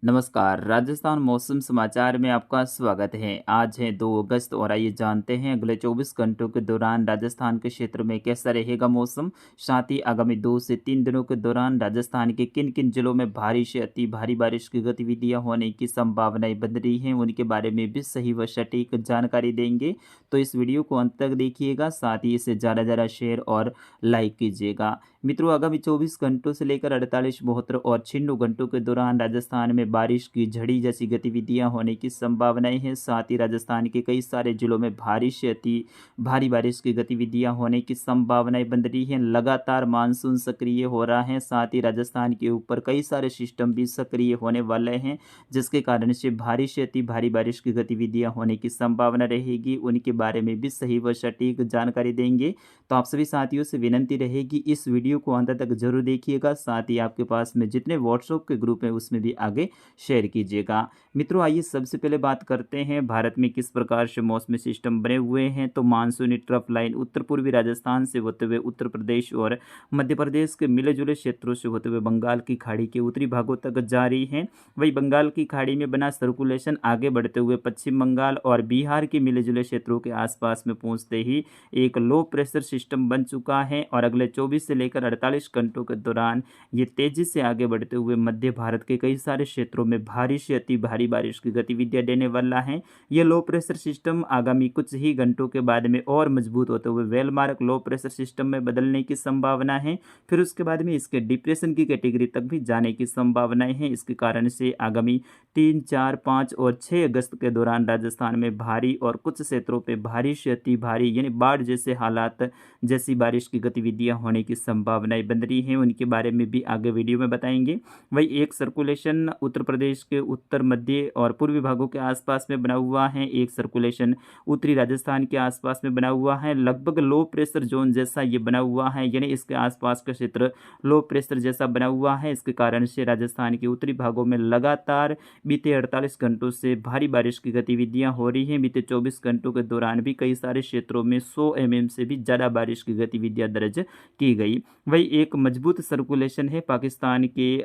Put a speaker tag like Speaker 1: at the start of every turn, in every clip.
Speaker 1: नमस्कार। राजस्थान मौसम समाचार में आपका स्वागत है। आज है 2 अगस्त और आइए जानते हैं अगले 24 घंटों के दौरान राजस्थान के क्षेत्र में कैसा रहेगा मौसम। साथ ही आगामी 2 से 3 दिनों के दौरान राजस्थान के किन किन जिलों में भारी से अति भारी बारिश की गतिविधियां होने की संभावनाएं बन रही हैं, उनके बारे में भी सही व सटीक जानकारी देंगे। तो इस वीडियो को अंत तक देखिएगा, साथ ही इसे ज़्यादा ज़्यादा शेयर और लाइक कीजिएगा। मित्रों, आगामी 24 घंटों से लेकर 48, 72 और 96 घंटों के दौरान राजस्थान में बारिश की झड़ी जैसी गतिविधियां होने की संभावनाएं हैं। साथ ही राजस्थान के कई सारे जिलों में भारी से अति भारी बारिश की गतिविधियां होने की संभावनाएं बन रही हैं। लगातार मानसून सक्रिय हो रहा है, साथ ही राजस्थान के ऊपर कई सारे सिस्टम भी सक्रिय होने वाले हैं, जिसके कारण से भारी से अति भारी बारिश की गतिविधियां होने की संभावना रहेगी। उनके बारे में भी सही व सटीक जानकारी देंगे। तो आप सभी साथियों से विनंती रहेगी, इस वीडियो को अंत तक जरूर देखिएगा। साथ ही आपके पास में जितने व्हाट्सएप के ग्रुप हैं उसमें भी आगे शेयर कीजिएगा। मित्रों, आइए सबसे पहले बात करते हैं भारत में किस प्रकार से मौसमी सिस्टम बने हुए हैं। तो मानसूनी ट्रफ लाइन उत्तर पूर्वी राजस्थान से होते हुए उत्तर प्रदेश और मध्य प्रदेश के मिले जुले क्षेत्रों से होते हुए बंगाल की खाड़ी के उत्तरी भागों तक जारी है। वही बंगाल की खाड़ी में बना सर्कुलेशन आगे बढ़ते हुए पश्चिम बंगाल और बिहार के मिले जुले क्षेत्रों के आसपास में पहुंचते ही एक लो प्रेशर सिस्टम बन चुका है और अगले 24 से लेकर 48 घंटों के दौरान ये तेजी से आगे बढ़ते हुए मध्य भारत के कई सारे क्षेत्रों में भारी से अति भारी बारिश की गतिविधियां देने वाला है। यह लो प्रेशर सिस्टम आगामी कुछ ही घंटों के बाद में और मजबूत होते हुए वेलमार्क लो प्रेशर सिस्टम में बदलने की संभावना है। फिर उसके बाद में इसके डिप्रेशन की कैटेगरी तक भी जाने की संभावनाएं हैं। इसके कारण से आगामी 3, 4, 5 और 6 अगस्त के दौरान राजस्थान में भारी और कुछ क्षेत्रों पर भारी से अति भारी यानी बाढ़ जैसे हालात जैसी बारिश की गतिविधियां होने की संभावनाएं बन रही हैं। उनके बारे में भी आगे वीडियो में बताएंगे। वही एक सर्कुलेशन उत्तर प्रदेश के उत्तर मध्य और पूर्वी भागों के आसपास में बना हुआ है। एक सर्कुलेशन उत्तरी राजस्थान के आसपास में बना हुआ है। लगभग लो प्रेशर जोन जैसा ये बना हुआ है, यानी इसके आसपास का क्षेत्र लो प्रेशर जैसा बना हुआ है। इसके कारण से राजस्थान के उत्तरी भागों में लगातार बीते 48 घंटों से भारी बारिश की गतिविधियां हो रही हैं। बीते 24 घंटों के दौरान भी कई सारे क्षेत्रों में 100 mm से भी ज़्यादा बारिश की गतिविधियां दर्ज की गई। वही एक मजबूत सर्कुलेशन है पाकिस्तान के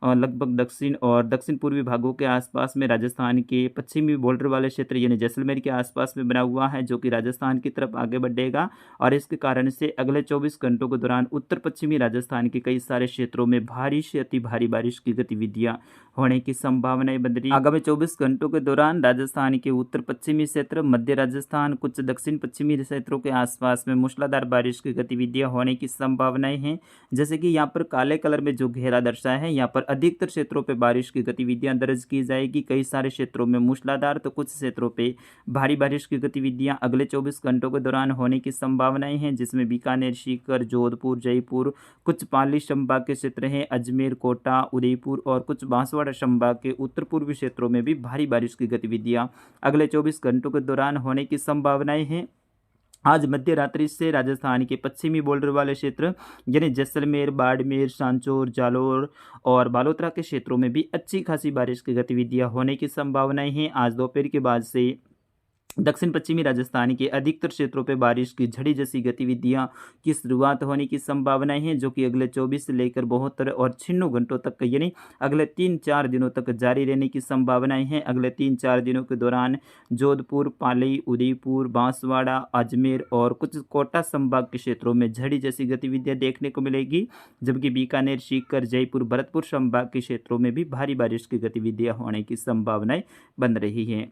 Speaker 1: लगभग दक्षिण और दक्षिण पूर्वी भागों के आसपास में राजस्थान के पश्चिमी बॉर्डर वाले क्षेत्र यानी जैसलमेर के आसपास में बना हुआ है, जो कि राजस्थान की तरफ आगे बढ़ेगा और इसके कारण से अगले 24 घंटों के दौरान उत्तर पश्चिमी राजस्थान के कई सारे क्षेत्रों में भारी से अति भारी बारिश की गतिविधियां होने की संभावनाएं बन रही है। आगामी 24 घंटों के दौरान राजस्थान के उत्तर पश्चिमी क्षेत्र, मध्य राजस्थान, कुछ दक्षिण पश्चिमी क्षेत्रों के आसपास में मूसलाधार बारिश की गतिविधियां होने की संभावनाएं हैं। जैसे कि यहाँ पर काले कलर में जो घेरा दर्शाया है, यहाँ पर अधिकतर क्षेत्रों पे बारिश की गतिविधियां दर्ज की जाएगी। कई सारे क्षेत्रों में मूसलाधार तो कुछ क्षेत्रों पे भारी बारिश की गतिविधियां अगले 24 घंटों के दौरान होने की संभावनाएं हैं, जिसमें बीकानेर, सीकर, जोधपुर, जयपुर, कुछ पाली संभाग के क्षेत्र हैं, अजमेर, कोटा, उदयपुर और कुछ बांसवाड़ा संभाग के उत्तर पूर्वी क्षेत्रों में भी भारी बारिश की गतिविधियां अगले 24 घंटों के दौरान होने की संभावनाएं हैं। आज मध्य रात्रि से राजस्थान के पश्चिमी बॉर्डर वाले क्षेत्र यानी जैसलमेर, बाड़मेर, सांचौर, जालोर और बालोतरा के क्षेत्रों में भी अच्छी खासी बारिश की गतिविधियां होने की संभावनाएं हैं। आज दोपहर के बाद से दक्षिण पश्चिमी राजस्थान के अधिकतर क्षेत्रों पर बारिश की झड़ी जैसी गतिविधियां की शुरुआत होने की संभावनाएं हैं, जो कि अगले 24 से लेकर 72 और 96 घंटों तक यानी अगले 3-4 दिनों तक जारी रहने की संभावनाएं हैं। अगले 3-4 दिनों के दौरान जोधपुर, पाली, उदयपुर, बांसवाड़ा, अजमेर और कुछ कोटा संभाग के क्षेत्रों में झड़ी जैसी गतिविधियां देखने को मिलेगी, जबकि बीकानेर, सीकर, जयपुर, भरतपुर संभाग के क्षेत्रों में भी भारी बारिश की गतिविधियां होने की संभावनाएं बन रही हैं।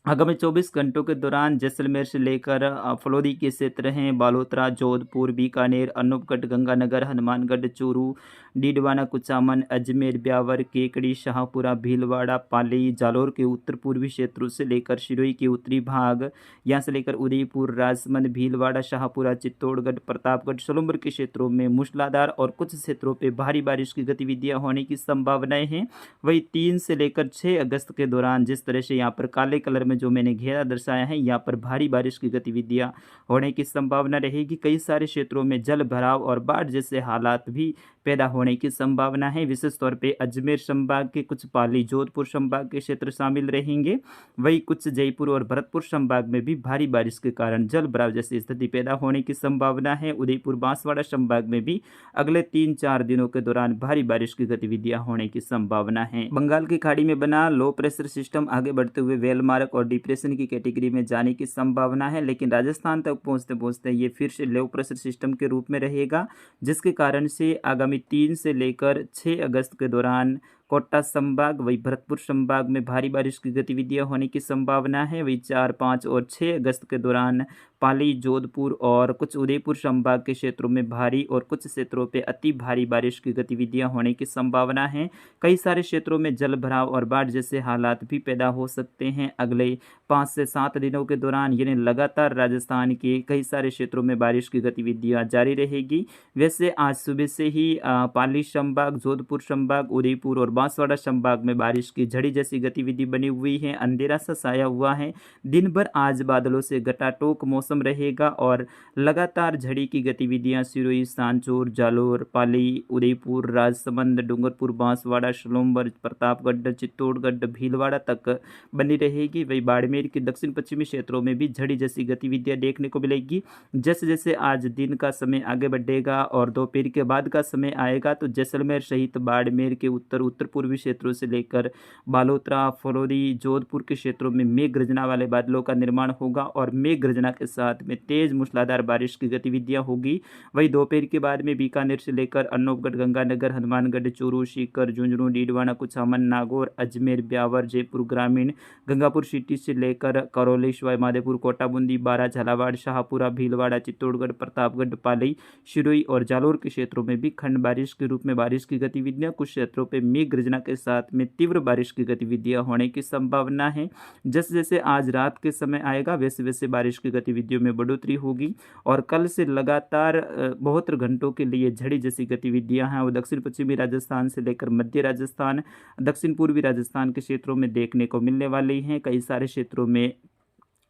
Speaker 1: आगामी 24 घंटों के दौरान जैसलमेर से लेकर फलौदी के क्षेत्र हैं, बालोतरा, जोधपुर, बीकानेर, अनूपगढ़, गंगानगर, हनुमानगढ़, चूरू, डीडवाना, कुचामन, अजमेर, ब्यावर, केकड़ी, शाहपुरा, भीलवाड़ा, पाली, जालोर के उत्तर पूर्वी क्षेत्रों से लेकर सिरोही के उत्तरी भाग, यहाँ से लेकर उदयपुर, राजसमंद, भीलवाड़ा, शाहपुरा, चित्तौड़गढ़, प्रतापगढ़, सोलंबर के क्षेत्रों में मूसलाधार और कुछ क्षेत्रों पर भारी बारिश की गतिविधियां होने की संभावनाएं हैं। वही 3 से लेकर 6 अगस्त के दौरान जिस तरह से यहाँ पर काले कलर में में जो मैंने घेरा दर्शाया है, यहाँ पर भारी बारिश की गतिविधियां होने की संभावना रहेगी। कई सारे क्षेत्रों में जल भराव और बाढ़ जैसे हालात भी पैदा होने की संभावना है। विशेष तौर पे अजमेर संभाग के कुछ पाली, जोधपुर संभाग के क्षेत्र शामिल रहेंगे। वहीं कुछ जयपुर और भरतपुर संभाग में भी भारी बारिश के कारण जल भराव जैसी स्थिति पैदा होने की संभावना है। उदयपुर, बांसवाड़ा संभाग में भी अगले 3-4 दिनों के दौरान भारी बारिश की गतिविधियां होने की संभावना है। बंगाल की खाड़ी में बना लो प्रेशर सिस्टम आगे बढ़ते हुए वेलमार्क और डिप्रेशन की कैटेगरी में जाने की संभावना है, लेकिन राजस्थान तक पहुंचते पहुंचते ये फिर से लो प्रेशर सिस्टम के रूप में रहेगा, जिसके कारण से आगामी 3 से लेकर 6 अगस्त के दौरान कोटा संभाग, वही भरतपुर संभाग में भारी बारिश की गतिविधियां होने की संभावना है। वही 4, 5 और 6 अगस्त के दौरान पाली, जोधपुर और कुछ उदयपुर संभाग के क्षेत्रों में भारी और कुछ क्षेत्रों पे अति भारी बारिश की गतिविधियां होने की संभावना है। कई सारे क्षेत्रों में जल भराव और बाढ़ जैसे हालात भी पैदा हो सकते हैं अगले 5 से 7 दिनों के दौरान। यानी लगातार राजस्थान के कई सारे क्षेत्रों में बारिश की गतिविधियां जारी रहेगी। वैसे आज सुबह से ही पाली संभाग, जोधपुर संभाग, उदयपुर और बांसवाड़ा संभाग में बारिश की झड़ी जैसी गतिविधि बनी हुई है। अंधेरा सा छाया हुआ है। दिन भर आज बादलों से घटाटोक मौसम रहेगा और लगातार झड़ी की गतिविधियां सिरोही, सांचौर, जालोर, पाली, उदयपुर, राजसमंद, डूंगरपुर, बांसवाड़ा, सलोमर, प्रतापगढ़, चित्तौड़गढ़, भीलवाड़ा तक बनी रहेगी। वही बाड़मेर के दक्षिण पश्चिमी क्षेत्रों में भी झड़ी जैसी गतिविधियां देखने को मिलेगी। जैसे जैसे आज दिन का समय आगे बढ़ेगा और दोपहर के बाद का समय आएगा तो जैसलमेर सहित बाड़मेर के उत्तर पूर्वी क्षेत्रों से लेकर बालोतरा, फलौदी, जोधपुर के क्षेत्रों में मेघ गर्जना वाले बादलों का निर्माण होगा और मेघ गर्जना के साथ में तेज मूसलाधार बारिश की गतिविधियां होगी। वही दोपहर के बाद में बीकानेर से लेकर अनूपगढ़, गंगानगर, हनुमानगढ़, चूरू, सीकर, झुंझुनू, डीडवाना, कुचामन, नागौर, अजमेर, ब्यावर, जयपुर ग्रामीण, गंगापुर सिटी से लेकर करौली, सवाई माधोपुर, कोटा, बूंदी, बारा, झालावाड़, शाहपुरा, भीलवाड़ा, चित्तौड़गढ़, प्रतापगढ़, पाली, सिरोही और जालोर के क्षेत्रों में भी खंड बारिश के रूप में बारिश की गतिविधियां, कुछ क्षेत्रों पर मेघ गर्जना के साथ में तीव्र बारिश की गतिविधियां होने की संभावना है। जैसे जैसे आज रात के समय आएगा वैसे वैसे बारिश की गतिविधियों में बढ़ोतरी होगी और कल से लगातार 72 घंटों के लिए झड़ी जैसी गतिविधियां हैं वो दक्षिण पश्चिमी राजस्थान से लेकर मध्य राजस्थान, दक्षिण पूर्वी राजस्थान के क्षेत्रों में देखने को मिलने वाली हैं। कई सारे क्षेत्रों में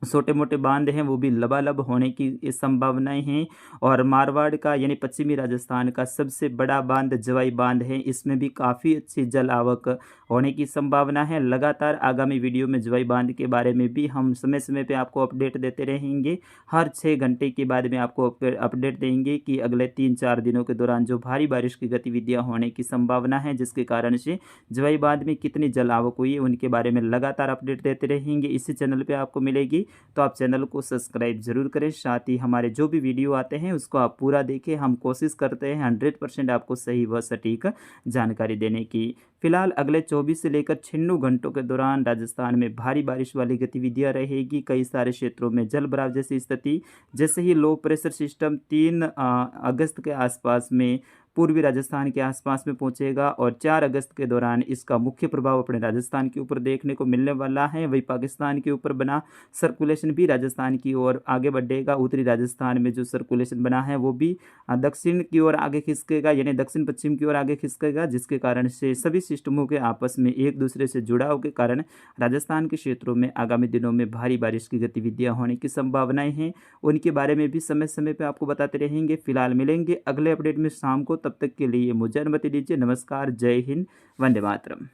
Speaker 1: छोटे मोटे बांध हैं वो भी लबालब होने की संभावनाएं हैं और मारवाड़ का यानी पश्चिमी राजस्थान का सबसे बड़ा बांध जवाई बांध है, इसमें भी काफ़ी अच्छी जल आवक होने की संभावना है। लगातार आगामी वीडियो में जवाई बांध के बारे में भी हम समय समय पे आपको अपडेट देते रहेंगे। हर 6 घंटे के बाद में आपको अपडेट देंगे कि अगले 3-4 दिनों के दौरान जो भारी बारिश की गतिविधियाँ होने की संभावना है, जिसके कारण से जवाई बांध में कितनी जल आवक हुई है उनके बारे में लगातार अपडेट देते रहेंगे। इसी चैनल पर आपको मिलेगी, तो आप चैनल को सब्सक्राइब जरूर करें। साथ ही हमारे जो भी वीडियो आते हैं उसको आप पूरा देखें। हम कोशिश करते हैं 100% आपको सही व सटीक जानकारी देने की। फिलहाल अगले 24 से लेकर 96 घंटों के दौरान राजस्थान में भारी बारिश वाली गतिविधियां रहेगी। कई सारे क्षेत्रों में जल भराव जैसी स्थिति, जैसे ही लो प्रेशर सिस्टम 3 अगस्त के आसपास में पूर्वी राजस्थान के आसपास में पहुंचेगा और 4 अगस्त के दौरान इसका मुख्य प्रभाव अपने राजस्थान के ऊपर देखने को मिलने वाला है। वही पाकिस्तान के ऊपर बना सर्कुलेशन भी राजस्थान की ओर आगे बढ़ेगा। उत्तरी राजस्थान में जो सर्कुलेशन बना है वो भी दक्षिण की ओर आगे खिसकेगा, यानी दक्षिण पश्चिम की ओर आगे खिसकेगा, जिसके कारण से सभी सिस्टमों के आपस में एक दूसरे से जुड़ाव के कारण राजस्थान के क्षेत्रों में आगामी दिनों में भारी बारिश की गतिविधियां होने की संभावनाएं हैं। उनके बारे में भी समय समय पर आपको बताते रहेंगे। फिलहाल मिलेंगे अगले अपडेट में शाम को, तब तक के लिए मुझे अनुमति दीजिए। नमस्कार, जय हिंद, वंदे मातरम।